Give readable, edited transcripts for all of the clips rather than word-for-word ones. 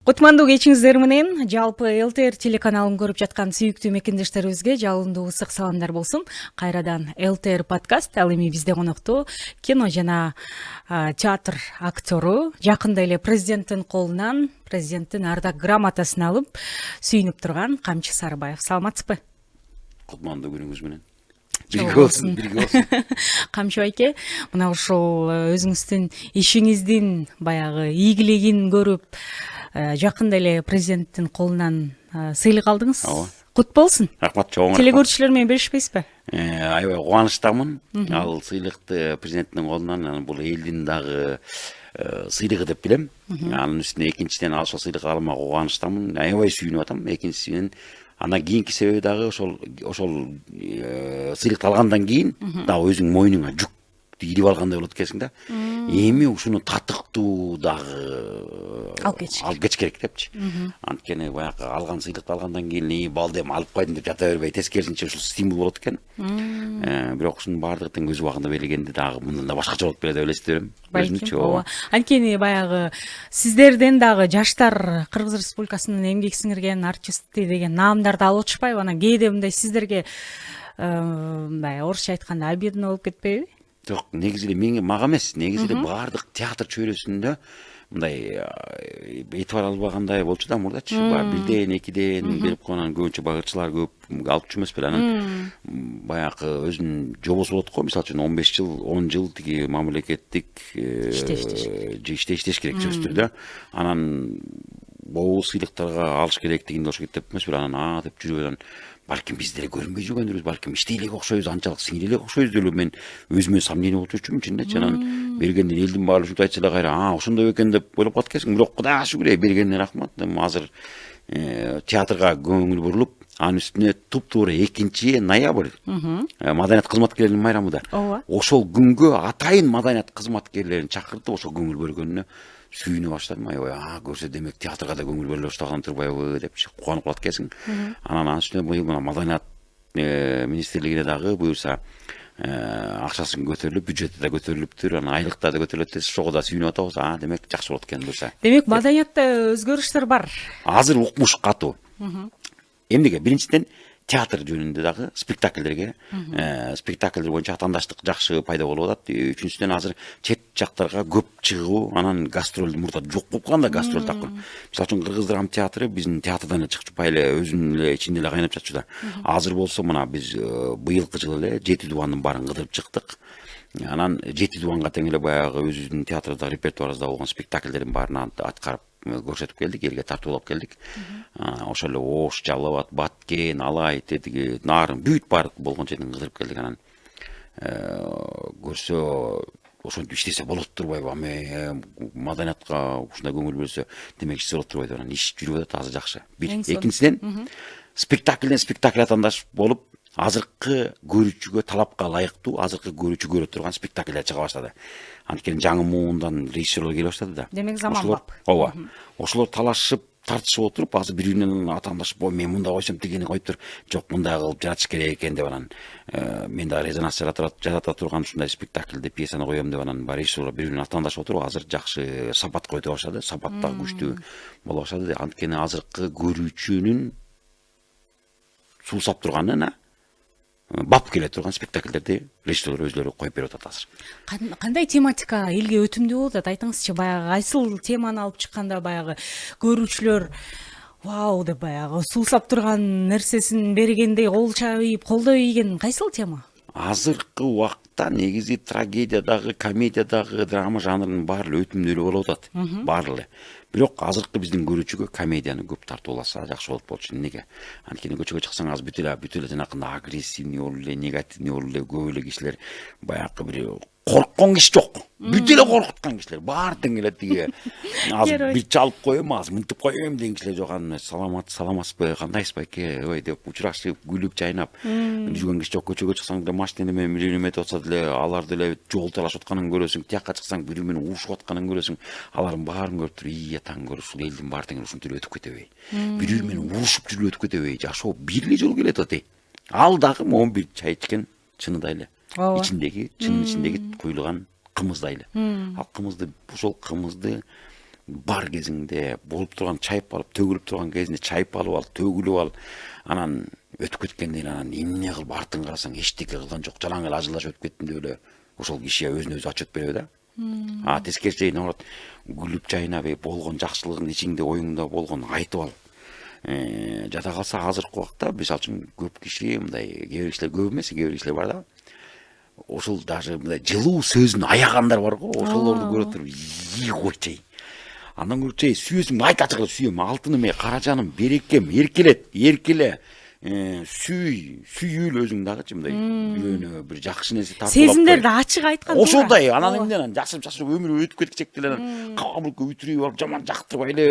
Кутмандуу кечиңиздер менен жалпы ЛТР телеканалын көрүп жаткан сүйүктүү мекендештерибизге жалындуу ысык саламдар болсун. Кайрадан ЛТР подкаст, ал эми бизде коноктуу кино жана театр актеру, жакында эле президенттин колунан президенттин ардак грамотасын алып сүйүнүп турган Камчы Сарыбаев. Саламатсызбы? Кутмандуу күнүңүз менен. Бирге болсун. Камчы байке, мына ушул өзүңүздүн ишиңиздин баягы ийгилигин көрүп жакында эле президенттин колунан сыйлык алдыңыз. Кут болсун. Рахмат, чоң рахмат. Телекөрүүчүлөр менен бөлүшпөйсүзбү? Аябай кубанычтамын. Ал сыйлыкты президенттин колунан бул элдин дагы сыйлыгы деп билем. Анын үстүнө экинчиден ошол сыйлык алмак кубанычтамын. Аябай сүйүнүп атам. Экинчисинен андан кийинки себеби дагы ошол сыйлыкты алгандан кийин дагы өзүң мойнуңа жүк илип алгандай болот экенсиң да. Эми ушуну татыктуу дагы алып кетиш керек депчи. Анткени баягы алган сыйлыкты алгандан кийин балды эми алып койдум деп жата бербей, тескерисинче ушул стимул болот экен. Бирок ушунун баардыгы тең өз убагында белгенде дагы мындан да башкача болот беле деп элестет берем. Ооба. Анткени баягы сиздерден дагы жаштар Кыргыз Республикасынын эмгек сиңирген артисти деген наамдарды алып отушпайбы? Анан кээде мындай сиздерге баягы орусча айтканда обидно болуп кетпейби? Жок, негизи эле мага эмес, негизи эле баардык театр чөйрөсүндө мындай этибар албагандай болчу да мурдачы. Бирден, экиден берип койгон көбүнчө багычылар көп алчу эмес беле. Анан баягы өзүнүн жобосу болот го. Мисалы үчүн 15 жыл, 10 жыл тиги мамлекеттик иштеш керек жөстүрдө. Анан бул сыйлыктарга алыш керек дегенде ошо кетип эмес беле. Анан деп жүргөн балким биз деле көрүнбөй жүргөнбүз, балким иштей элек окшойбуз, анчалык сиңире элек окшойбуз деп мен өзүмө сомнение болуп жүрчүмүн чындачы. Анан бергенден элдин баары ушинтип айтса эле кайра, ошондой экен деп ойлоп калат экенсиң. Бирок Кудайга шүгүр, бергенине рахмат. Азыр театрга көңүл бурулуп, анын үстүнө туп-туура 2-ноябрь маданият кызматкерлеринин майрамы да. Ошол күнгө атайын маданият кызматкерлерин чакыртып ошол көңүл бөлгөнүнө сүйүнө баштадым. Аябай көрсө демек театрга да көңүл бөлө баштаган турбайбы деп кубанып калат экенсиң. Анан анын үстүнө быйыл мына маданият министрлигине дагы буюрса акчасы көтөрүлүп, бюджети да көтөрүлүптүр, анан айлыктары да көтөрүлөт десе, ошого да сүйүнүп атабыз. Демек жакшы болот экен буюрса. Демек маданиятта өзгөрүштөр бар. Азыр укмуш катуу. Эмнеге? Биринчиден театр жөнүндө дагы спектакльдер боюнча атаандаштык жакшы пайда болуп атат. Үчүнчүдөн азыр чет жактарга көп чыгуу, анан гастроль мурда жок болуп калган да, гастроль такыр. Мисалы үчүн Кыргыз драма театры биздин театрдан эле чыкчу эле өзүнүн эле ичинде эле кайнап жатчу да. Азыр болсо мына биз быйылкы жылы эле 7 дубандын баарын кыдырып чыктык. Анан 7 дубанга тең эле баягы өзүбүздүн театрда репертуарыбызда болгон спектакльдердин баарын аткарып көрсөтүп келдик, элге тартуулап келдик. Ошол эле Ош, Жалал Абад, Баткен, Алай, тетиги Нарын бүт баардык болгон жерден кыдырып келдик. Анан көрсө ошентип иштесе болот турбайбы? Маданиятка ушундай көңүл бөлсө, демек ишсе болот турбайбы? Анан иш жүрүп атат азыр жакшы. Бир. Экинчиден, спектакльден спектакль атаандаш болуп, азыркы көрүүчүгө талапка ылайыктуу, азыркы көрүүчү көрө турган спектакльдер чыга баштады. Анткени жаңы муундан режиссерлор келе баштады да. Демек заманбап. Ооба. Ошолор талашып, тартышып отуруп, азыр бири-биринен атаандашып, мен мындай койсом дегени коюп тур, жок мындай кылып жаратыш керек экен деп анан мен да резонанс жарата турган ушундай спектакльде пьесаны коем деп анан режиссерлор бири-биринен атаандашып отуруп, азыр жакшы сапат който баштады, сапат дагы күчтүү боло баштады. Анткени азыркы көрүүчүнүн суусап турганына бап келе турган спектакльдерди режиссерлор өзлөрү коюп берип атат азыр. Кандай тематика элге өтүмдүү болуп атат? Айтыңызчы, баягы кайсыл теманы алып чыкканда баягы көрүүчүлөр вау деп баягы суусап турган нерсесин бергендей кол чабып, колдой ийген кайсыл тема? Азыркы убакта негизи трагедия дагы, комедия дагы, драма жанрынын баары эле өтүмдүү болуп атат. Баары эле. Бирок азыркы биздин көрүүчүгө комедияны көп тартууласа жакшы болот болчу. Эмнеге? Анткени көчөгө чыксаң азыр бүт эле жанакындай агрессивный болуп эле, негативный болуп эле көп эле кишилер баягы бир корккон киши жок. Бүт эле коркуткан кишилер. Баары тең эле тиги азыр бир чалып коем, азыр мынтип коем деген кишилер жок. Анан саламатсызбы, кандайсыз байке, ой деп учурашып, күлүп жайнап жүргөн киши жок. Көчөгө чыксаң деле машина менен бири эметип атса деле, алар деле жол талашып атканын көрөсүң. Тияка чыксаң бири менен урушуп атканын көрөсүң. Алардын баарын көрүп туруп, таң көрүп, ушул элдин баары тең ушинтип өтүп кетеби? Бири менен урушуп жүрүп өтүп кетеби? Жашоо бир эле жолу келет атат. Ал дагы момун бир чай ичкен чыныдай эле. Чынын ичиндеги куюлган кымыздай эле. Ал кымызды, ошол кымызды бар кезиңде болуп турган чайып алып төгүлүп турган кезинде чайып алып төгүлүп алып анан өтүп кеткенден кийин анан эмне кылып артын карасаң эчтеке кылган жок, жалаң эле ажылдашып өтүп кеттим деп эле ошол кишиге өзүнө өзү отчет береби да. Тескерисинче наоборот күлүп жайнап болгон жакшылыгын ичиңде оюңда болгон айтып алып жата калса азыркы убакта мисалы үчүн көп киши мындай кээ бир кишилер көп эмес, кээ бир кишилер бар да. Ошол даже мындай жылуу сөзүн аягандар бар го. Ошолорду көрүп туруп койчай. Андан көрчөй сүйөсүң айт ачык эле сүйөм, алтыным, каражаным, берекем, эркеле. Сүйүүл өзүң дагычы мындай бирөөнө бир жакшы нерсе тартып алып. Сезимдерди ачык айткан. Ошолдай анан эмне жашырып өмүр өтүп кеткичек деле кабылкы үтүрүп алып жаман жактырбай эле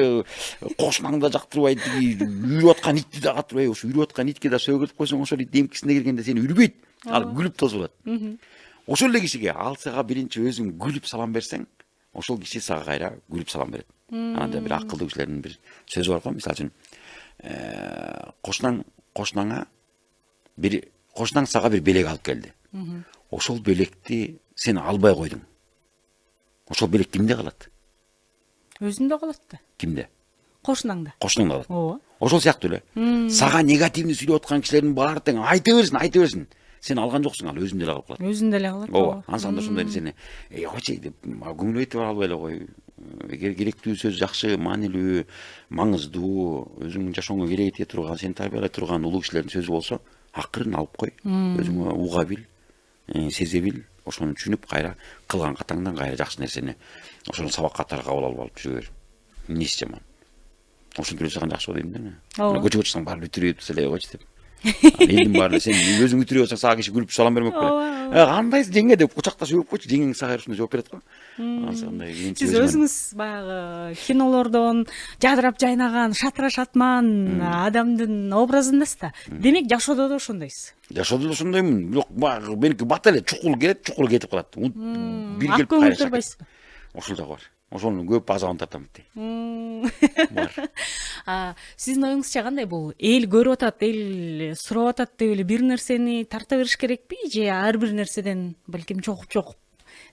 кошунаңды да жактырбай үрүп аткан итти да катырбай ошо үрүп аткан итке да сөгүтүп койсоң ошол ит эмкисине киргенде сени үрбөйт. Ал күлүп тосулат. Ошол эле кишиге ал сага биринчи өзүң күлүп салам берсең, ошол киши сага кайра күлүп салам берет. Анан бир акылдуу кишилердин бир сөзү бар го, мисалы үчүн кошунаң сага бир белек алып келди. Ошол белекти сен албай койдуң. Ошол белек кимде калат? Өзүндө калат да. Кимде? Кошунаңда. Кошунаңда калат. Ооба. Ошол сыяктуу эле. Сага негативный сүйлөп аткан кишилердин баары тең айта берсин. Сен алган жоксуң, ал өзүндө эле калып калат. Өзүндө эле калат. Ооба. Ансанда ошондой нерсени койчу деп көңүл айтып албай эле кой. Эгер керектүү сөз жакшы, маанилүү, маңыздуу, өзүңдүн жашооңо керек эте турган, сени тарбиялай турган улуу кишилердин сөзү болсо, акырын алып кой. Өзүңө уга бил, сезе бил, ошону түшүнүп кайра кылган катаңдан кайра жакшы нерсени ошону сабак катары кабыл алып жүрө бер. Эмнеси жаман? Ошентип эле жакшы болот дейм да. Көчөгө чыксаң баары бүтүрүп эле койчу деп. Элдин баары сен өзүң бүтүрүп алсаң сага киши күлүп салам бермек беле. Кандайсың жеңге деп кучакташып өп койчу, жеңең сага ушундай жооп берет го. Сиз өзүңүз баягы кинолордон жадырап жайнаган, шатыра шатман адамдын образындасыз да. Демек жашоодо да ошондойсуз. Жашоодо да ошондоймун. Бирок баягы меники бат эле чукул келет, чукул кетип калат. Бир келип көңүл турбайсызбы? Ошол дагы бар. Ошонун көп азабын тартам дейт. Бар. Сиздин оюңузча кандай бул? Эл көрүп атат, эл сурап атат деп эле бир нерсени тарта бериш керекпи же ар бир нерседен балким чогуп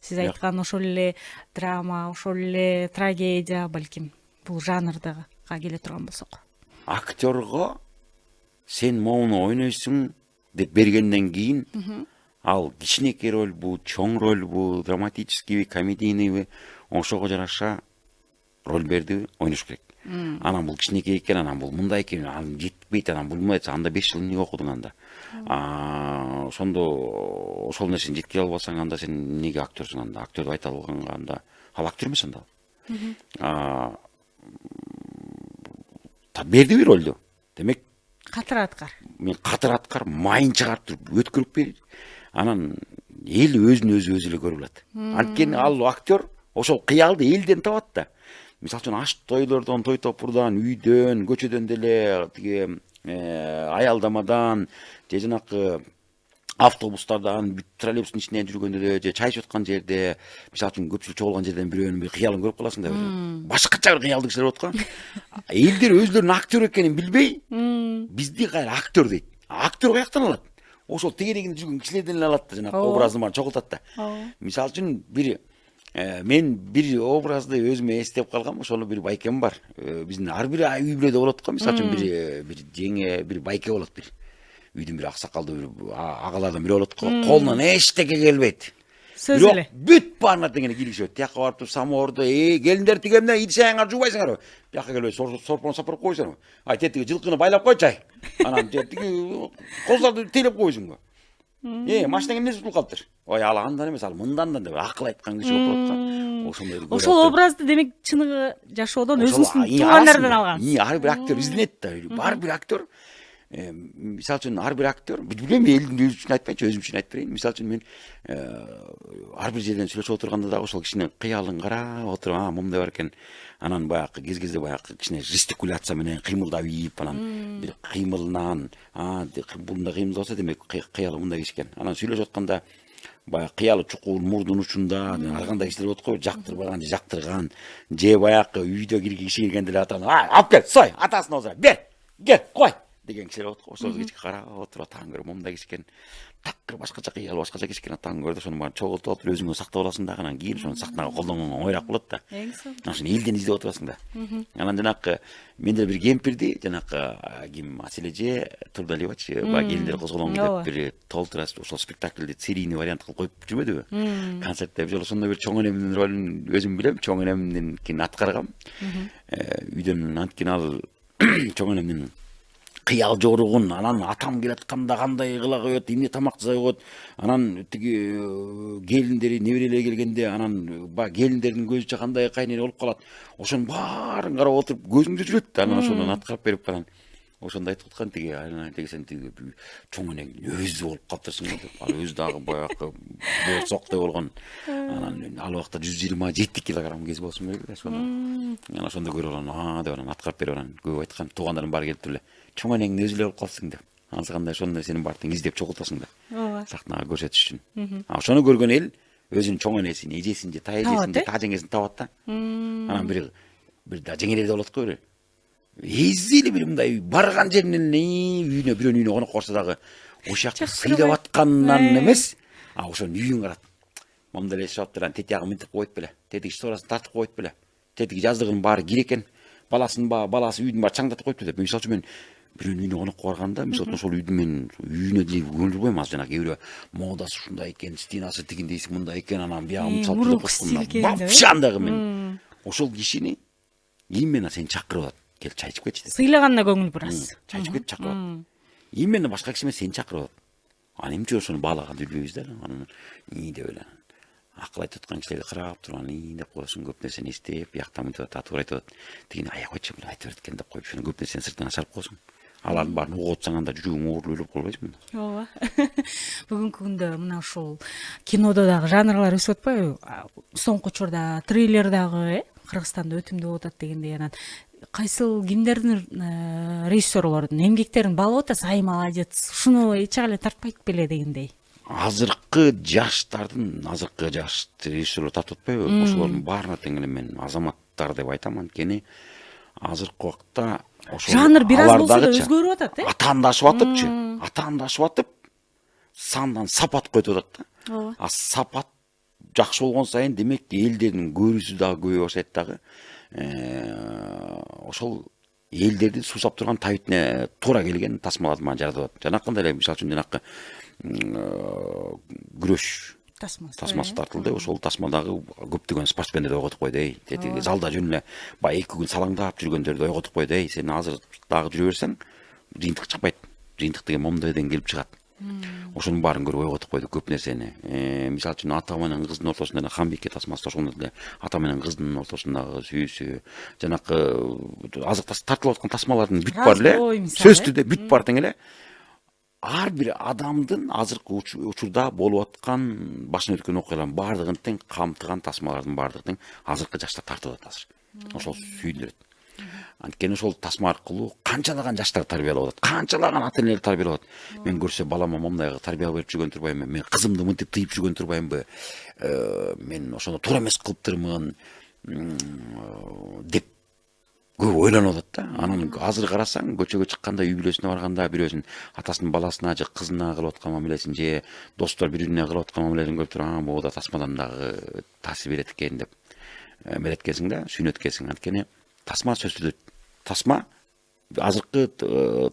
сиз айткан ошол эле драма, ошол эле трагедия, балким бул жанрдага келе турган болсок. Актерго сен моуну ойнойсуң деп бергенден кийин ал кичинекей ролбу, чоң ролбу, драматическийби, комедийнийби ошого жараша роль берди, ойнош керек. Анан бул кичинекей экен, анан бул мындай экен, анан жетпейт, анан бул мындай, анда 5 жыл эмне окудуң анда. Ошондо ошол нерсени жеткире албасаң, анда сен эмнеге актерсуң анда? Актерди айта алганга анда ал актер эмес анда. Берди бир ролду. Демек, катыр аткар. Мен катыр аткар, майын чыгарып туруп өткөрүп бер. Анан эл өзүн өзү эле көрүп алат. Анткени ал актер ошол кыялды элден табат да. Мисалы үчүн аш тойлордон, той топурдан, үйдөн, көчөдөн деле, тиги аялдамадан, же жанакы автобустардан, троллейбустун ичинен жүргөндө деле, же чай ичип аткан жерде, мисалы үчүн көпчүлүк чогулган жерден бирөөнүн бир кыялын көрүп каласың да. Башкача бир кыялдуу кишилер болот го. Элдер өзлөрүнүн актер экенин билбей, бизди кайра актер дейт. Актер каяктан алат? Ошол тегерегинде жүргөн кишилерден эле алат да, жанакы образын баарын чогултат да. Мисалы үчүн мен бир образды өзүмө эстеп калгам, ошону бир байкем бар. Биздин ар бир үй бүлөдө болот го, мисалы үчүн бир жеңе, бир байке болот бир. Үйдүн бир аксакалдуу бир агалардан бири болот го, колунан эчтеке келбейт. Сөз эле. Бүт баарына теңене кийлигишет. Тияка барып туруп самоорду, келиндер тигемне идишеңер жубайсыңар. Бияка келбей сорпону сапырып койсуңар. Тетиги жылкыны байлап койчу. Анан тетиги козларды тейлеп койсуңбу? Машинең эмнеси бутулуп калыптыр? Ой, ал андан эмес, ал мындан деп акыл айткан киши болуп атат. Ошондой. Ошол образды демек чыныгы жашоодон өзүңүздүн туугандардан алган. Ар бир актер изденет да. Ар бир актер мисалы үчүн ар бир актер, билбейм, элдин өзү үчүн айтпайынчы, өзүм үчүн айтып берейин. Мисалы үчүн мен ар бир жерден сүйлөшүп отурганда дагы ошол кишинин кыялын карап отуруп, момундай бар экен. Анан баягы кезде баягы кичине жестикуляция менен кыймылдап ийип, анан бир кыймылынан, бундай кыймылдаса демек кыялы мындай киши экен. Анан сүйлөшүп атканда баягы кыялы чукул мурдун учунда, ар кандай кишилер болот го, жактырбаган же жактырган, же баягы үйдө киши киргенде эле атаны, алып кел, сой, атасына оза, бер, кел, кой деген кишилер болот го. Ошол кишиге карап отуруп таң көрөм, момундай киши экен. такыр башкача кыялып башкача кечкен аттан көрдү, ошону баарын чогултуп алып өзүңө сактап аласың да, анан кийин ошону сактанганга колдонгонго оңойраак болот да. Ошону элден издеп отурасың да. Анан жанакы менде бир кемпирди жанакы ким Асележе Турдалиевач баягы келиндер козголоң деп бир толтура ошол спектакльди серийный вариант кылып коюп жүрбөдүбү? Концертте бир жолу ошондой бир чоң энемдин ролун өзүм билем, чоң энемдин аткаргам. Үйдөн анткени ал чоң энемдин кыял жоругун, анан атам келатканда кандай кыла коет, эмне тамак жасай коет, анан тиги келиндери, неберелери келгенде анан баягы келиндердин көзүчө кандай кайнене болуп калат. Ошонун баарын карап отуруп көзүмдө жүрөт да. Анан ошондон аткарып берип анан ошондо айтып аткан тиги сен тиги чоң энең өзү болуп калыптырсың деп. Ал өзү дагы баягы боорсоктой болгон. Анан ал убакта 127 килограмм кез болсун керек да ошондо. Анан ошондо көрүп алам, деп анан аткарып берип анан көп айткан, туугандарым баары келип туруп эле чоң энеңдин өзү эле болуп калыпсың деп. Анысы кандай ошондой сенин баардыгын издеп чогултасың да. Ооба. Сахнага көрсөтүш үчүн. Ошону көргөн эл өзүнүн чоң энесин, эжесин же тайэжесин же та жеңесин табат да. Анан бир да жеңеледе болот го бир. Эзи эле бир мындай барган жеринен үйүнө, бирөөнүн үйүнө конокко барса дагы ошол жакка сыйлап аткандан эмес, ошонун үйүн карат. Момда эле шаптыр, анан тетиягын мынтип коет беле. Тетиги шторасын тартып коет беле. Тетиги жаздыгынын баары кир экен. Баласы үйдүн баары чаңдатып коюпту деп. Мисалы үчүн мен бирөөнүн үйүнө конокко барганда, мисалы ошол үйдүн мен үйүнө деле көңүл бурбойм. Азыр жанагы кээ бирөө модасы ушундай экен, стенасы тигиндейси мындай экен, анан биягы мисалы үчүн вообще андагы мен ошол кишини именно сени чакырып атат. Кел чай ичип кетчи деп. Сыйлаганына көңүл бурасыз. Чай ичип кет, чакырып. Именно башка киши эмес, сени чакырып атат. Анан эмне үчүн ошону баалаганды билбейбиз да. Анан деп эле акыл айтып аткан кишилерди карап туруп анан деп коесуң, көп нерсени эстеп, бияктан мынтип атат, туура айтып атат. Тигини ая койчу, бул айтып берет экен деп коюп, ошону көп нерсени сыртынан чыгарып коесуң. Алардын баарын угуп атсаң анда жүрөгүң ооруп өлүп калбайсыңбы? Ооба. Бүгүнкү күндө мына ушул кинодо дагы жанрлар өсүп атпайбы? Соңку учурда триллер дагы Кыргызстанда өтүмдүү болуп атат дегендей, анан кайсыл кимдердин режиссерлордун эмгектерин баалап атасыз? Ай молодец, ушуну эч жагы эле тартпайт беле дегендей. Азыркы жаш режиссерлор тартып атпайбы? Ошолордун баарына тең эле мен азаматтар деп айтам, анткени азыркы убакта ошол жанр бир аз болсо да өзгөрүп атат, атаандашып атыпчы. Атаандашып атып, сандан сапат көтүп атат да. Ооба. А сапат жакшы болгон сайын демек элдердин көрүүсү дагы көбөйө баштайт дагы. Ошол элдердин суусап турган табитине туура келген тасмаларды мага жаратып атат. Жанакындай эле мисалы үчүн жанакы күрөш тасмасы тартылды. Ошол тасмадагы көптөгөн спортсмендерди ойготуп койду. Тетиги залда жөн эле баягы 2 күн салаңдап жүргөндөрдү ойготуп койду. Сен азыр дагы жүрө берсең, жыйынтык чыкпайт. Жыйынтык деген момдойден келип чыгат. Ошонун баарын көрүп ойготуп койду көп нерсени. Мисалы үчүн ата менен кыздын ортосунда Ханбике тасмасы ошондой эле ата менен кыздын ортосундагы сүйүүсү, жанакы азыр тартылып аткан тасмалардын бүт бар эле. Сөз түрдө бүт бар тең эле. Ар бир адамдын азыркы учурда болуп аткан башынан өткөн окуялардын баардыгын тең камтыган тасмалардын баардыгы тең азыркы жаштар тартып атат азыр. Ошол сүйдүлөт. Анткени ошол тасма аркылуу канчалаган жаштар тарбиялап атат, канчалаган ата энелер тарбиялап атат. Мен көрсө балама момундай тарбия берип жүргөн турбаймынбы, мен кызымды мынтип тыйып жүргөн турбаймынбы, мен ошону туура эмес кылыптырмын деп көп ойлонуп атат да. Анан азыр карасаң, көчөгө чыкканда, үй бүлөсүнө барганда бирөөсүн атасынын баласына же кызына кылып аткан мамилесин же достор бири-бирине кылып аткан мамилелерин көрүп туруп, бул да тасмадан дагы таасир берет экен деп берет экенсиң да, сүйүнөт экенсиң. Анткени тасма сөз түрдө тасма азыркы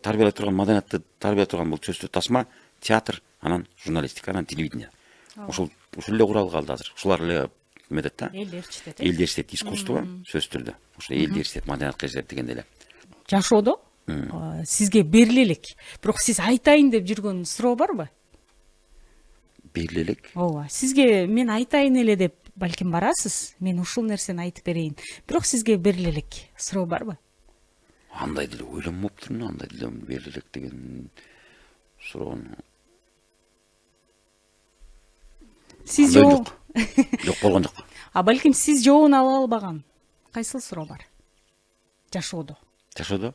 тарбиялай турган маданиятты тарбиялай турган бул сөз түрдө тасма театр, анан журналистика, анан телевидение. Ошол эле курал калды азыр. Ушулар эле медет да. Элдерчитет искусство сөз түрдө. Ошо элдерчитет маданиятка жетет дегенде эле. Жашоодо сизге бериле элек, бирок сиз айтайын деп жүргөн суроо барбы? Бериле элек? Ооба. Сизге мен айтайын эле деп балким барасыз. Мен ушул нерсени айтып берейин. Бирок сизге бериле элек суроо барбы? Андай деле ойлонмоптурмун, андай деле бериле элек деген суроону. Сиз жок болгон жок. А балким сиз жообун ала албаган кайсыл суроо бар? Жашоодо. Жашоодо?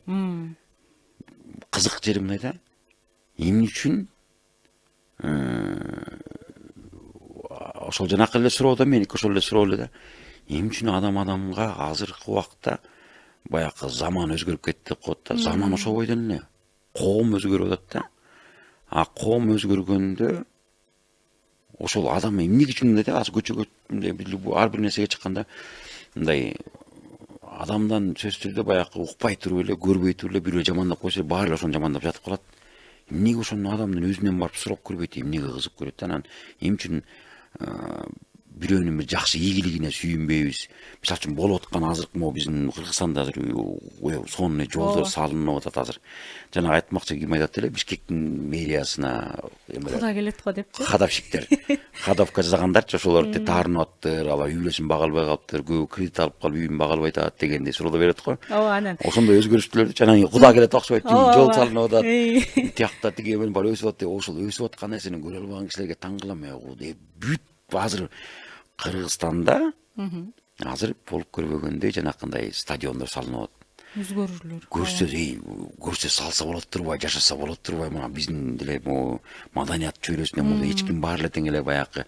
Кызык жери мындай да. Эмне үчүн ошол жанакы эле суроодо меники ошол эле суроо эле да. Эмне үчүн адамга азыркы убакта баягы заман өзгөрүп кетти деп коет да. Заман ошол бойдон эле. Коом өзгөрүп атат да. А коом өзгөргөндө ошол адам эмнеге үчүн мындай да азыр көчөгө ар бир нерсеге чыкканда мындай адамдан сөзсүз түрдө баягы укпай туруп эле көрбөй туруп эле бирөө жамандап койсо баары эле ошону жамандап жатып калат. Эмнеге ошону адамдын өзүнөн барып сурап көрбөйт, эмнеге кызык көрөт, анан эмне үчүн бирөөнүн бир жакшы ийгилигине сүйүнбөйбүз. Мисалы үчүн болуп аткан азыркы могу биздин Кыргызстанда азыр сонный жолдор салынып атат азыр. Жана айтмакчы ким айтат эле, Бишкектин мэриясына Куда келет го депчи. кадавщиктер, кадавка жасагандарчы ошолор таарынып аттыр, алар үй бүлөсүн бага албай калыптыр, көбү кредит алып калып үйүн бага албай атат дегендей суроолор берет го. Ооба, анан. Ошондой өзгөрүштүлөрдү жана Куда келет окшойт, жол салынып атат. Эй. Тиякта тиги эмен бар өсүп атат, ошол өсүп аткан нерсени көрө албаган кишилерге таң калам. Бүт азыр Кыргызстанда азыр болуп көрбөгөндөй жанакындай стадиондор салынып атат. Өзгөрүүлөр. Көрсө салса болот турбай, жашаса болот турбай, мына биздин деле могу маданият чөйрөсүнөн муну эч ким баары эле тең эле баягы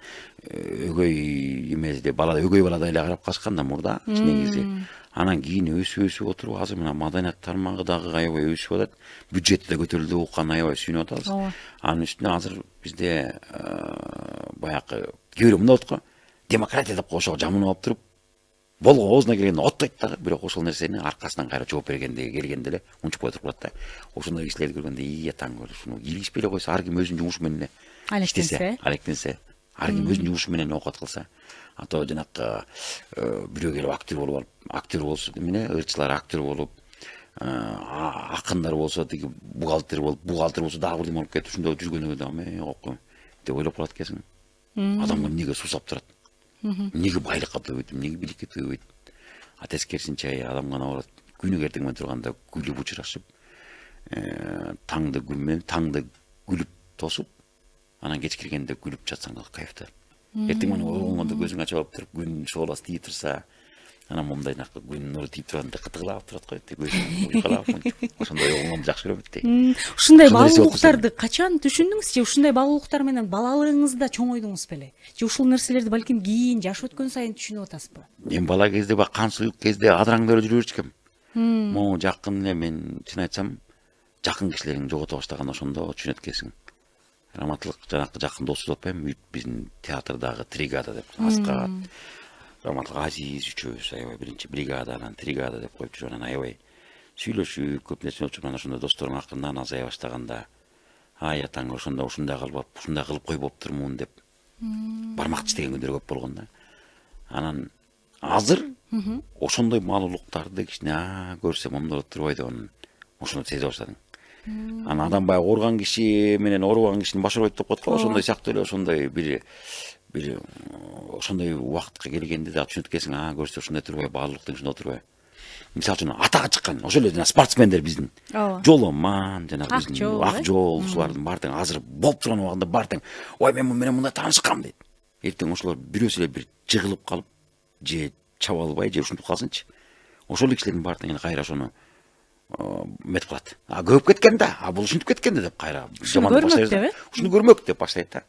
өгөй эмеде бала, өгөй баладай эле карап калышкан да мурда негизи. Анан кийин өсүп отуруп азыр мына маданият тармагы дагы аябай өсүп атат. Бюджети да көтөрүлдү, уккан аябай сүйүнүп атабыз. Анын үстүнө азыр бизде баягы кээ бирөө мындай болот го, демократия деп ошого жамынып алып туруп болгон оозуна келгенде оттойт дагы, бирок ошол нерсени аркасынан кайра жооп бергенде келгенде эле унчукпай туруп калат да. Ошондой кишилерди көргөндө таң калып, ушуну киргизбей эле койсо, ар ким өзүнүн жумушу менен алектенсе, ар ким өзүнүн жумушу менен оокат кылса, а то жанакы бирөө келип актер болуп алып, актер болсо эмне, ырчылар актер болуп, акындар болсо тиги бухгалтер болсо дагы бирдеме болуп кетип, ушундай жүргөнүгө да деп ойлоп калат экенсиң. Адамга эмнеге суусап турат? Эмнеге байлыкка төбөйт, эмнеге бийликке төбөйт? А тескерисинче адамга набарат, күнүгө эртең менен турганда гүлүп учурашып, таңды гүл менен, таңды гүлүп тосуп, анан кеч киргенде гүлүп жатсаң да кайфта. Эртең менен ойгонгондо көзүң ачып алып туруп, күн шооласы тийип турса, анан момундай күн нуру тийип турганда кытыгылап турат го, көзүң уйкалап, ошондой ойгонгонду жакшы көрөм дейт. Ушундай баалуулуктарды качан түшүндүңүз же ушундай баалуулуктар менен балалыгыңызда чоңойдуңуз беле? Же ушул нерселерди балким кийин жаш өткөн сайын түшүнүп атасызбы? Мен бала кезде баягы кан суюк кезде адыраңдап жүрө берчүкөм. Могу жакын эле мен чын айтсам, жакын кишилериң жогото баштаганда ошондо түшүнөт экенсиң. Раматылык жанакы жакын досу деп атпайбы, биздин театрдагы тригада деп, Аскат, Раматылык Азиз үчөөбүз аябай биринчи бригада, анан тригада деп коюп жүрүп, анан аябай сүйлөшүп, көп нерсе болчу. Анан ошондо досторум акырындан азая баштаганда, атаң ошондо ушундай кылып коюп болуптурмун деп бармак тиштеген күндөр көп болгон да. Анан азыр ошондой маалуулуктарды кичине көрсө момдор турбай деп ошону сезе баштадым. Анан адам баягы ооруган киши менен оорубаган кишинин башы ооруйт деп коет го, ошондой сыяктуу эле ошондой бир ошондой убакытка келгенде да түшүнөт экенсиң, көрсө ушундай турбай, баалуулук тең ушундай турбай. Мисалы үчүн атага чыккан ошол эле жана спортсмендер биздин Жоломан, жана биздин Акжол, ушулардын баары тең азыр болуп турган убагында баары тең, ой мен менен мындай таанышкам дейт. Эртең ошолор бирөөсү эле бир жыгылып калып, же чаба албай, же ушинтип калсынчы. Ошол кишилердин баары тең кайра ошону метип калат. Көп кеткен да, бул ушинтип кеткен да деп кайра жамандап баштайбыз. Ушуну көрмөк деп баштайт да.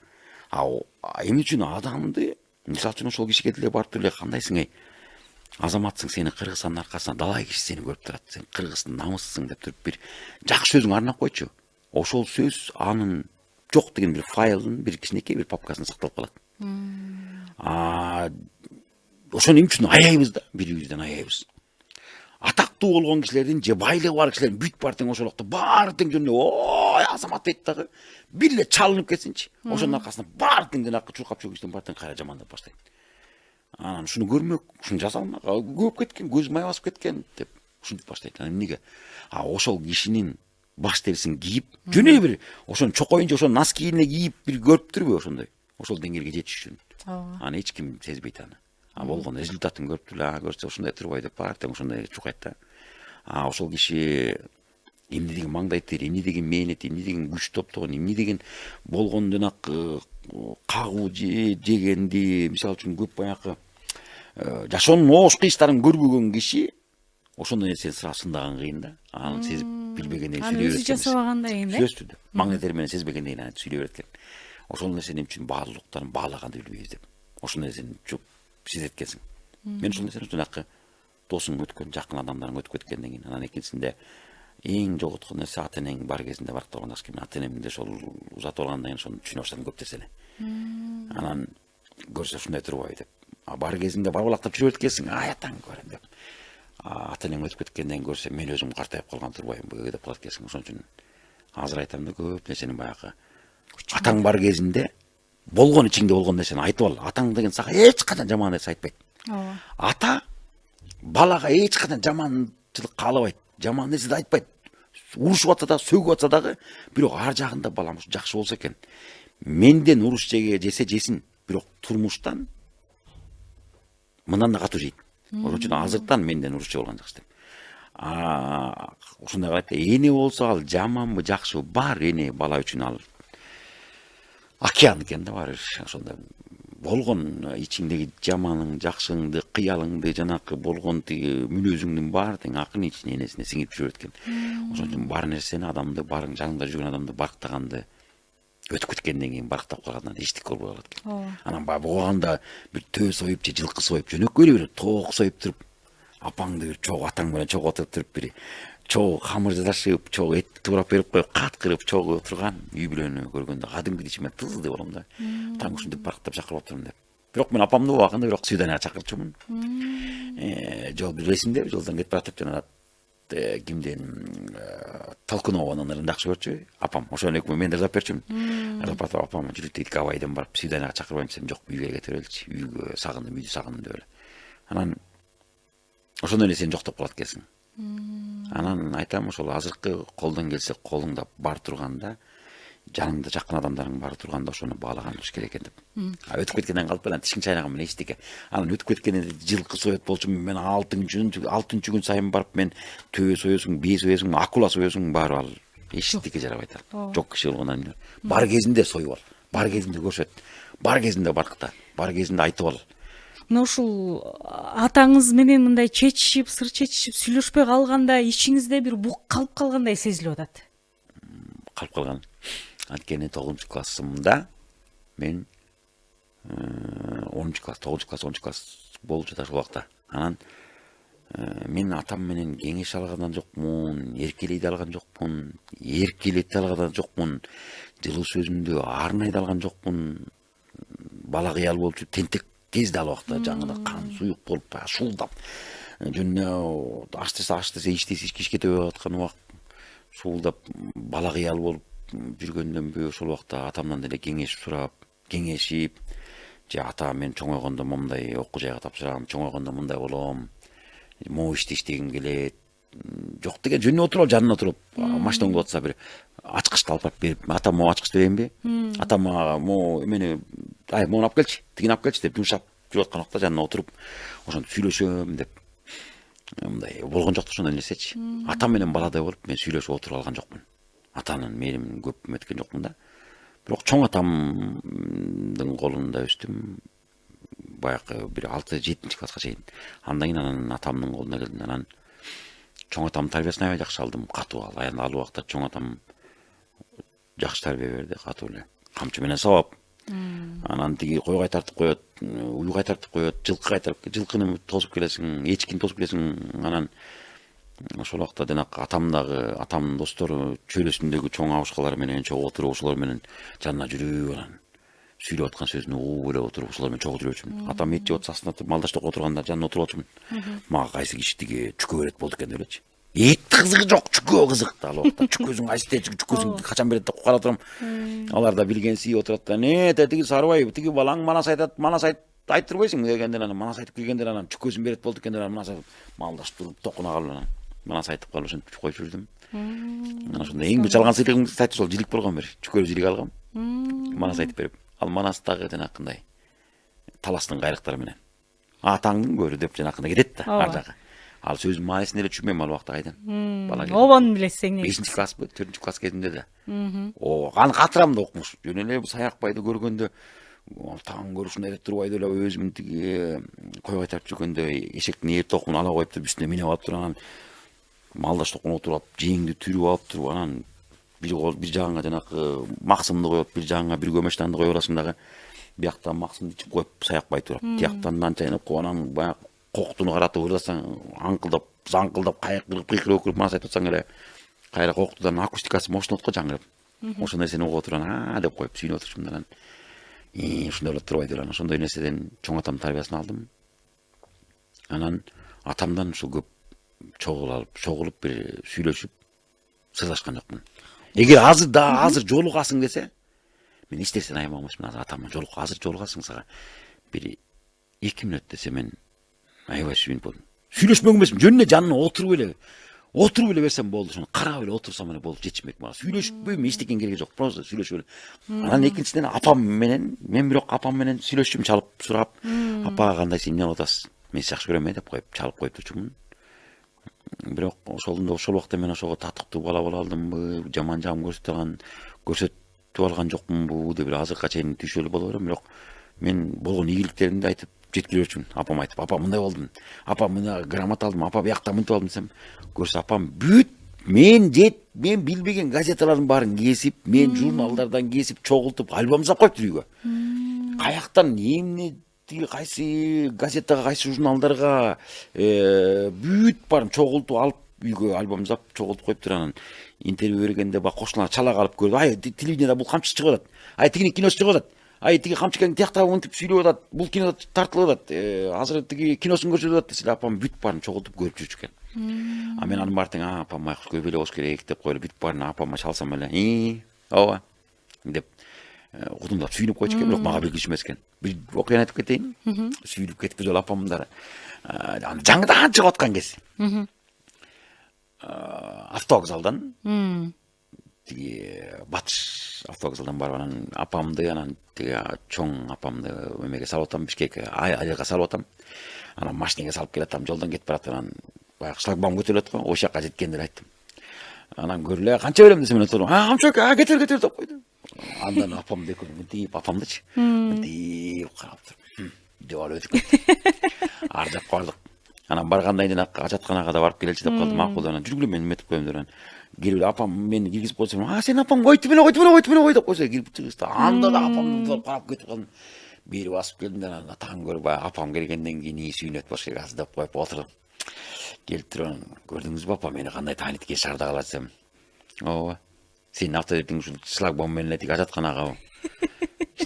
Эмне үчүн адамды, мисалы үчүн ошол кишиге деле барып туруп эле кандайсың эй? Азаматсың, сени Кыргызстандын аркасынан далай киши сени көрүп турат. Сен кыргыздын намысысың деп туруп бир жакшы сөзүң арнап койчу. Ошол сөз анын жок деген бир файлын, бир кичинекей бир папкасында сакталып калат. Ошону эмне үчүн аяйбыз да, бирибизден аяйбыз. Атактуу болгон кишилердин же байлыгы бар кишилердин бүт баары тең ошолокто баары тең жөнүнө ой азамат дейт дагы бир эле чалынып кетсинчи. Ошонун аркасында баары тең жанакы чуркап жүргөн кишилердин баары тең кайра жамандап баштайт. Анан ушуну көрмөк, ушуну жаза алмак, көп кеткен, көз май басып кеткен деп ушинтип баштайт. Анан эмнеге? Ошол кишинин баш терисин кийип, жөн эле бир ошону чокойунча ошонун носкиине кийип бир көрүп турбу ошондой. Ошол деңгээлге жетиш үчүн. Аны эч ким сезбейт аны. Болгон результатын көрүп туруп эле, көрсө ушундай турбай деп баары тең ошондой чукайт да. Ошол киши эмне деген маңдай тер, эмне деген мээнет, эмне деген күч топтогон, эмне деген болгон жанакы кагуу жегенди, мисалы үчүн көп баягы жашоонун оош кыйыштарын көрбөгөн киши ошондой нерсени сразу сындаган кыйын да. Аны сезип билбегенден сүйлөй берет. Өзү жасабагандай эми. Сөзсүз түрдө. Маңдай тери менен сезбегенден аны сүйлөй берет экен. Ошол нерсени эмне үчүн баалуулуктарын баалаганды билбейбиз деп. Ошол нерсени чуп сезет экенсиң. Мен ошол нерсени жанакы досуң өткөн, жакын адамдарың өтүп кеткенден кийин, анан экинчисинде эң жоготкон нерсе ата энең бар кезинде барып турган кийин ата энемди ошол узатып алгандан кийин ошону түшүнө баштадым көп нерсени. Анан көрсө ушундай турбайбы деп. Бар кезинде барбалактап жүрүп экенсиң, ай атаң көрөм деп. Ата энең өтүп кеткенден кийин көрсө мен өзүм картайып калган турбайбы деп калат экенсиң. Ошон үчүн азыр айтам да көп нерсени баягы атаң бар кезинде болгон ичиңде болгон нерсени айтып ал. Атаң деген сага эч качан жаман нерсе айтпайт. Ата балага эч качан жаманчылык каалабайт, жаман нерсе да айтпайт. Урушуп атса да, сөгүп атса дагы, бирок ар жагында балам ушу жакшы болсо экен. Менден уруш жесе жесин, бирок турмуштан мындан да катуу жейт. Ошон үчүн азыртан менден уруш болгон жакшы деп. Ушундай кылат да, эне болсо ал жаманбы, жакшыбы бар эне бала үчүн ал океан экен да баары. Ошондой болгон ичиңдеги жаманың, жакшыңды, кыялыңды, жанакы болгон тиги мүнөзүңдүн баардыгын акын ичине энесине сиңип жүрөт экен. Ошон үчүн бар нерсени адамды, барың жаныңда жүргөн адамды барктаганды өтүп кеткенден кийин барктап калгандан эчтеке болбой калат экен. Анан баягы буганда бир төө союп же жылкы союп жөнөкөй эле бир тоок союп туруп, апаңды бир чогуу атаң менен чогуу отуруп туруп бир чогуу камыр жасашып, чогуу эт туурап берип коюп, каткырып чогуу турган үй бүлөнү көргөндө кадимки ичиме тызды болом да. Таң ушинтип барктап чакырып атырмын деп. Бирок мен апамды убагында бирок свиданияга чакырчумун. Жол билесиңби, жолдон кетип атып жана кимден Толкунованын ырын жакшы көрчү. Апам ошону экөө мен жазап берчүмүн. Жазап атып апам жүрүп дейт Гавайдан барып свиданияга чакырбайм десем, жок үйгө кете береличи. Үйгө сагындым, үйдү сагындым деп эле. Анан ошондой нерсени жоктоп калат экенсиң. Анан айтам, ошол азыркы колдон келсе колуңда бар турганда, жаныңда жакын адамдарың бар турганда ошону баалаган болуш керек экен деп. Өтүп кеткенден калып анан тишиң чайнаган менен эчтеке. Анан өтүп кеткенде жылкы соет болчумун, мен 6-чы күн сайын барып мен төө соесуң, бие соесуң, акула соесуң, баары ал эчтеке жарабайт ал. Жок киши болгондон кийин бар кезинде союп ал, бар кезинде көрсөт, бар кезинде баркта, бар кезинде айтып ал. Мына ушул атаңыз менен мындай чечишип, сыр чечишип, сүйлөшпөй калганда ичиңизде бир бук калып калгандай сезилип атат. Калып калган. Анткени 9-чу классымда мен 10-чу класс, 9-чу класс, 10-чу класс болуп жатат ошол убакта. Анан мен атам менен кеңеш алган жокмун, эркелей алган жокмун, эркелете алган жокмун, жылуу сөзүмдү арнай алган жокмун. Бала кыял болчу, тентек кезде ал убакта жаңында кан суюк болуп, шуулдап, жөнүнө аш десе ич кетпей аткан убак, шуулдап, бала кыял болуп жүргөндөн бөө ошол убакта атамдан деле кеңеш сурап, кеңешип, же ата мен чоңойгондо момундай окуу жайга тапшырам, чоңойгондо мындай болом, могу ишти иштегим келет, жок деген жөнүнө отуруп, жанына отуруп, машина оңдоп атса бир ачкычты алып барып берип, атам могу ачкыч берейинби? Атам могу эмени, ай могуну алып келчи, тигини алып келчи деп жумшап жүрүп аткан убакта жанына отуруп, ошентип сүйлөшөм деп. Мындай болгон жок ошондой нерсечи. Атам менен баладай болуп мен сүйлөшүп отуруп алган жокмун. Атанын мээримин көп эметкен жокмун да. Бирок чоң атамдын колунда өстүм. Баягы бир 6-7 класска чейин. Андан кийин анан атамдын колуна келдим. Анан чоң атамдын тарбиясын аябай жакшы алдым. Катуу ал. Ал убакта чоң атам жакшы тарбия берди, катуу эле. Камчы менен сабап. Анан тиги кой кайтартып коет, уй кайтартып коет, жылкыны тосуп келесиң, эчкини тосуп келесиң. Анан ошол убакта жанакы атамдын достору чөйрөсүндөгү чоң абышкалар менен чогуу отуруп, ошолор менен жанына жүрүп, анан сүйлөп аткан сөзүнө угуп эле отуруп, ошолор менен чогуу жүрчүмүн. Атам эт жеп атса астына малдаштап отурганда жанына отуруп алчумун. Мага кайсы киши тиги чүкө берет болду экен деп элечи. Эт кызыгы жок, чүкө кызык да ал убакта. Чүкөсүң кайсы чүкөсүң качан берет деп карап турам. Алар да билгенси отурат да, тиги Сарыбай, тиги балаң манас айтат, манас айттырбайсың дегенден анан манас айтып келгенден анан чүкөсүн берет болду экен деп анан манас малдашып туруп токуна калып анан манас айтып калып ошентип коюп жүрдүм. Анан ошондо эң бир жалган сыйлыгым кстати ошол жилик болгон бир. Чүкө жилик алгам. Манас айтып берип. Ал манастагы жанакындай таластын кайрыктары менен. Атаңдын көрү деп жанакындай кетет да ар жагы. Ал сөзүн маанисин эле түшүнбөйм ал убакта кайдан. Обон билесиз эң 5-чи класспы, 4-чү класс кезинде да. Аны катырамда окумуш. Жөн эле Саякбайды көргөндө таң көрүшүн айтып турбайды эле өзүм тиги кой кайтарып жүргөндө эшектин ээп токун ала коюп туруп үстүнө минип алып туруп анан малдаш токун отуруп жеңди түрүп алып туруп анан бир жагыңа жанакы максымды коюп, бир жагыңа бир көмөчтанды коюп аласың дагы. Бияктан максымды ичип коюп Саякбай турат. Тияктан чайнап коюп анан баягы коктуну каратып ырдасаң, аңкылдап, заңкылдап, кайкырып, кыйкырып манас айтып атсаң эле кайра коктудан акустикасы мощный болот го жаңырып. Ошол нерсени угуп отуруп деп коюп сүйүнүп отурчумун анан ушундай болот турбайбы деп анан ошондой нерседен чоң атамдын тарбиясын алдым. Анан атамдан ушул көп чогулуп бир сүйлөшүп сырлашкан жокмун. Эгер азыр жолугасың десе, мен эч нерседен аябамакмын. Атамга азыр жолугасың сага бир 2 мүнөт десе мен аябай сүйүнүп болдум. Сүйлөшмөк эмесмин, жөнүнө жанына отуруп эле берсем болду. Ошону карап эле отурсам эле болду, жетишмек мага. Сүйлөшпөйм, эчтекен кереги жок. Просто сүйлөшүп эле. Анан экинчиден апам менен, мен бирок апам менен сүйлөшчүм, чалып сурап, апа кандайсың, эмне кылып атасыз? Мен сизди жакшы көрөм деп коюп, чалып коюп турчумун. Бирок ошол убакта мен ошого татыктуу бала боло алдымбы, жаман жагым көрсөтүп алган жокмунбу деп эле азыркыга чейин түйшөлүү боло берем. Бирок мен болгон ийгиликтеримди айтып жеткире берчүмүн. Апам айтып, апа мындай болдум, апа мына грамота алдым, апа биякта мынтип алдым десем, көрсө апам бүт мен билбеген газеталардын баарын кесип, мен журналдардан кесип, чогултуп, альбом жасап коюптур үйгө. Каяктан эмне кайсы газетага, кайсы журналдарга бүт баарын чогултуп алып үйгө альбом жасап чогултуп коюптур. Анан интервью бергенде бак кошуналар чала калып көрдү. Ай, телевидениеда бул камчы чыгып атат. Ай, тигини киносу чыгып атат. Ай, тиги камчыкең тияктагы мынтип сүйлөп атат. Бул кино тартылып атат. Азыр тиги киносун көрсөтүп атат десе, апам бүт баарын чогултуп көрүп жүрчү экен. А мен анын бартың апам көп эле болуш керек деп коюп бүт баарын апама чалсам эле, ооба деп кудумдап сүйүнүп койчу экен, бирок мага белгисиз эмес экен. Бир окуяны айтып кетейин. Сүйүнүп кетип бир жолу апамдар жаңыдан чыгып аткан кез. Автовокзалдан тиги батыш автовокзалдан барып анан апамды, анан тиги чоң апамды эмеге салып атам, Бишкекке, айылга салып атам. Анан машинеге салып келатам, жолдон кетип баратам. Анан баягы шлагбаум көтөрүлөт го, ошол жака жеткенде айттым. Анан көрүлө, канча берем десем эле турдум. Камчок, кетер деп койду. Андан апамды экөө мынтип, апамдычы мынтип карап туруп, деп алып өтүп кетти. Ар жакка бардык. Анан баргандан кийин ажатканага да барып келеличи деп калдым. Макул, анан жүргүлө мен эметип коем деп. Келип апам мени киргизип койсо, сен апаң койтуп эле деп койсо, кирип чыгышты. Анда да апамды карап кетип калдым. Бери басып келдим да анан таң көрүп, апам келгенден кийин сүйүнөт болуш керек азыр деп коюп отурдум. Келип туруп, көрдүңүзбү апа мени кандай таанийт экен шаарда калат десем. Ооба. Сенин автодиктин ушул шлагбаум менен эле тиги ажатканагабы.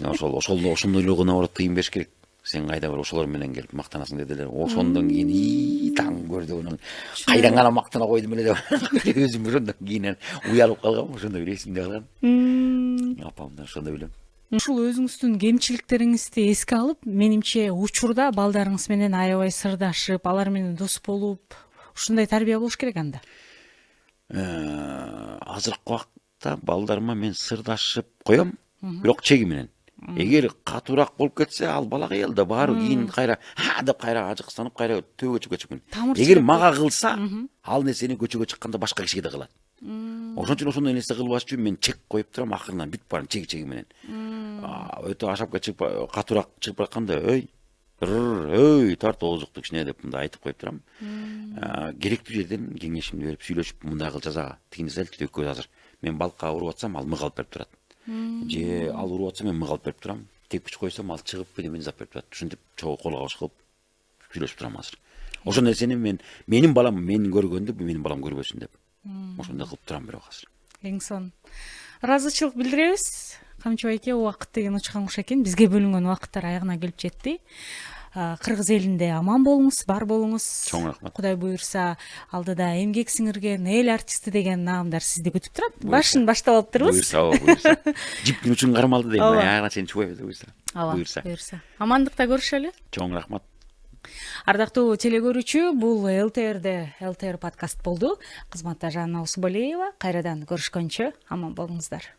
Ошондойлугуна барып тыйын бериш керек. Сен кайда бар ошолор менен келип мактанасың деделер. Ошондон кийин таң көрдүм анан кайдан гана мактана койдум эле деп өзүм ошондон кийин уялып калгам, ошондой бир эсимде калган. Апамдан ошондой билем. Ушул өзүңүздүн кемчиликтериңизди эске алып, менимче учурда балдарыңыз менен аябай сырдашып, алар менен дос болуп, ушундай тарбия болуш керек анда. Азыркы убакта балдарыма мен сырдашып коем, бирок чеги менен. Эгер катуураак болуп кетсе, ал бала кыялда баары кийин кайра деп кайра ажыксанып, кайра төбөгө чыгып кетчүмүн. Эгер мага кылса, ал нерсени көчөгө чыкканда башка кишиге да кылат. Ошон үчүн ошондой нерсе кылбаш үчүн мен чек коюп турам, акырынан бүт баарын чеги менен. Өтө ашапка чыгып, катуураак чыгып баратканда, тарт оозукту кичине деп мындай айтып коюп турам. Керектүү жерден кеңешимди берип, сүйлөшүп, мындай кыл жазага, тигини салчы деп көз азыр. Мен балыкка уруп атсам, ал мыгалып берип турат. Же ал уруп атса, мен мыгалып берип турам. Тепкич койсом, ал чыгып бирдеме жасап берип турат. Ушинтип чогуу кол кабыш кылып сүйлөшүп турам азыр. Ошол нерсени менин балам мени көргөндө, менин балам көрбөсүн деп. Ошондой кылып турам бирок азыр. Эң сонун. Ыраазычылык билдиребиз. Камчыбай эке, убакыт деген учкан куш экен. Бизге бөлүнгөн убакыттар аягына келип жетти. Кыргыз элинде аман болуңуз, бар болуңуз. Чоң рахмат. Кудай буйрса, алдыда эмгек сиңирген эл артисти деген наамдар сизди күтүп турат. Башын баштап алыптырбыз. Буйрса. Жиптин учун кармалды дейм. Аягына чейин чубайбыз буйрса. Амандыкта көрүшөлү. Чоң рахмат. Ардактуу телекөрүүчү, бул ЛТР подкаст болду. Кызматта Жанна Усубалиева. Кайрадан көрүшкөнчө аман болуңуздар.